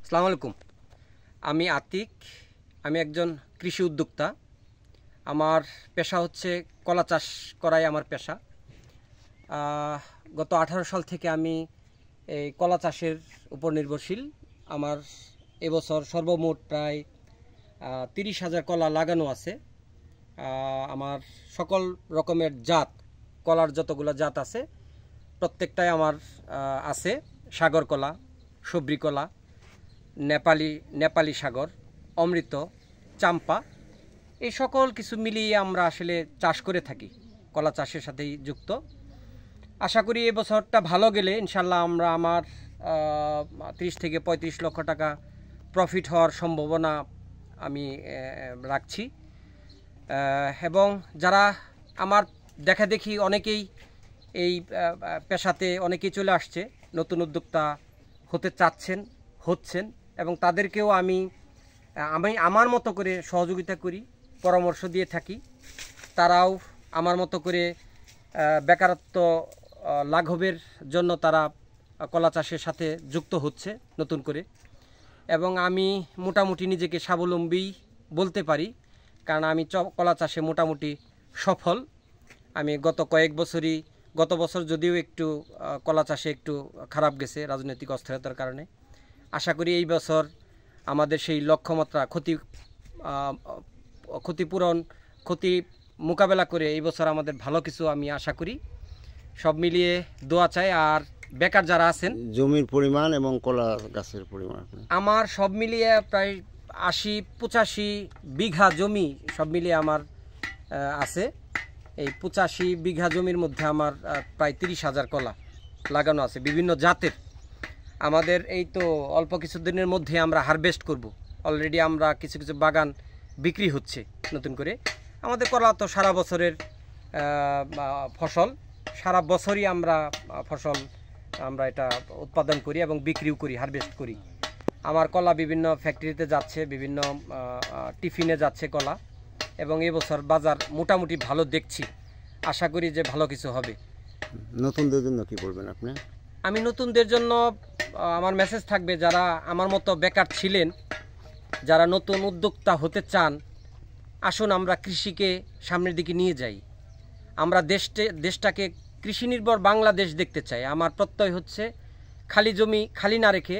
আসসালামু আলাইকুম। আমি আতিক। আমি একজন কৃষি উদ্যোক্তা। আমার পেশা হচ্ছে কলা চাষ করাই আমার পেশা। গত 18 সাল থেকে আমি এই কলা চাষের উপর নির্ভরশীল। আমার এবছর সর্বমোট প্রায় 30,000 কলা লাগানো আছে। আমার সকল রকমের জাত, কলার যতগুলো জাত আছে প্রত্যেকটাই আমার আছে। সাগর কলা, সবরি কলা, নেপালি সাগর, অমৃত, চাম্পা, এই সকল কিছু মিলিয়ে আমরা আসলে চাষ করে থাকি, কলা চাষের সাথেই যুক্ত। আশা করি এই বছরটা ভালো গেলে ইনশাল্লাহ আমার 30 থেকে 35 লক্ষ টাকা প্রফিট হওয়ার সম্ভাবনা আমি রাখছি। এবং যারা আমার দেখি অনেকেই এই পেশাতে অনেকেই চলে আসছে, নতুন উদ্যোক্তা হতে চাচ্ছেন, হচ্ছেন, এবং তাদেরকেও আমি আমার মতো করে সহযোগিতা করি, পরামর্শ দিয়ে থাকি। তারাও আমার মতো করে বেকারত্ব লাঘবের জন্য তারা কলা চাষের সাথে যুক্ত হচ্ছে নতুন করে। এবং আমি মোটামুটি নিজেকে স্বাবলম্বী বলতে পারি, কারণ আমি কলা চাষে মোটামুটি সফল। আমি গত বছর যদিও একটু কলা চাষে একটু খারাপ গেছে রাজনৈতিক অস্থিরতার কারণে। আশা করি এই বছর আমাদের সেই লক্ষ্যমাত্রা ক্ষতি মোকাবেলা করে এই বছর আমাদের ভালো কিছু আমি আশা করি। সব মিলিয়ে দোয়া চাই। আর বেকার যারা আছেন, জমির পরিমাণ এবং কলা গাছের পরিমাণ আমার সব মিলিয়ে প্রায় 80-85 বিঘা জমি সব মিলিয়ে আমার আছে। এই 85 বিঘা জমির মধ্যে আমার প্রায় 30,000 কলা লাগানো আছে বিভিন্ন জাতের। আমাদের এই তো অল্প কিছুদিনের মধ্যে আমরা হারভেস্ট করব। অলরেডি আমরা কিছু বাগান বিক্রি হচ্ছে নতুন করে। আমাদের কলা তো সারা বছরের ফসল, সারা বছরই আমরা ফসল এটা উৎপাদন করি এবং বিক্রিও করি, হারভেস্ট করি। আমার কলা বিভিন্ন ফ্যাক্টরিতে যাচ্ছে, বিভিন্ন টিফিনে যাচ্ছে কলা, এবং এবছর বাজার মোটামুটি ভালো দেখছি। আশা করি যে ভালো কিছু হবে। নতুনদের জন্য কি বলবেন আপনি? আমি নতুনদের জন্য আমার মেসেজ থাকবে, যারা আমার মতো বেকার ছিলেন, যারা নতুন উদ্যোক্তা হতে চান, আসুন আমরা কৃষিকে সামনের দিকে নিয়ে যাই। আমরা দেশটাকে কৃষি নির্ভর বাংলাদেশ দেখতে চাই। আমার প্রত্যয় হচ্ছে খালি জমি খালি না রেখে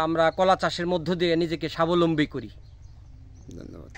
আমরা কলা চাষের মধ্য দিয়ে নিজেকে স্বাবলম্বী করি। ধন্যবাদ।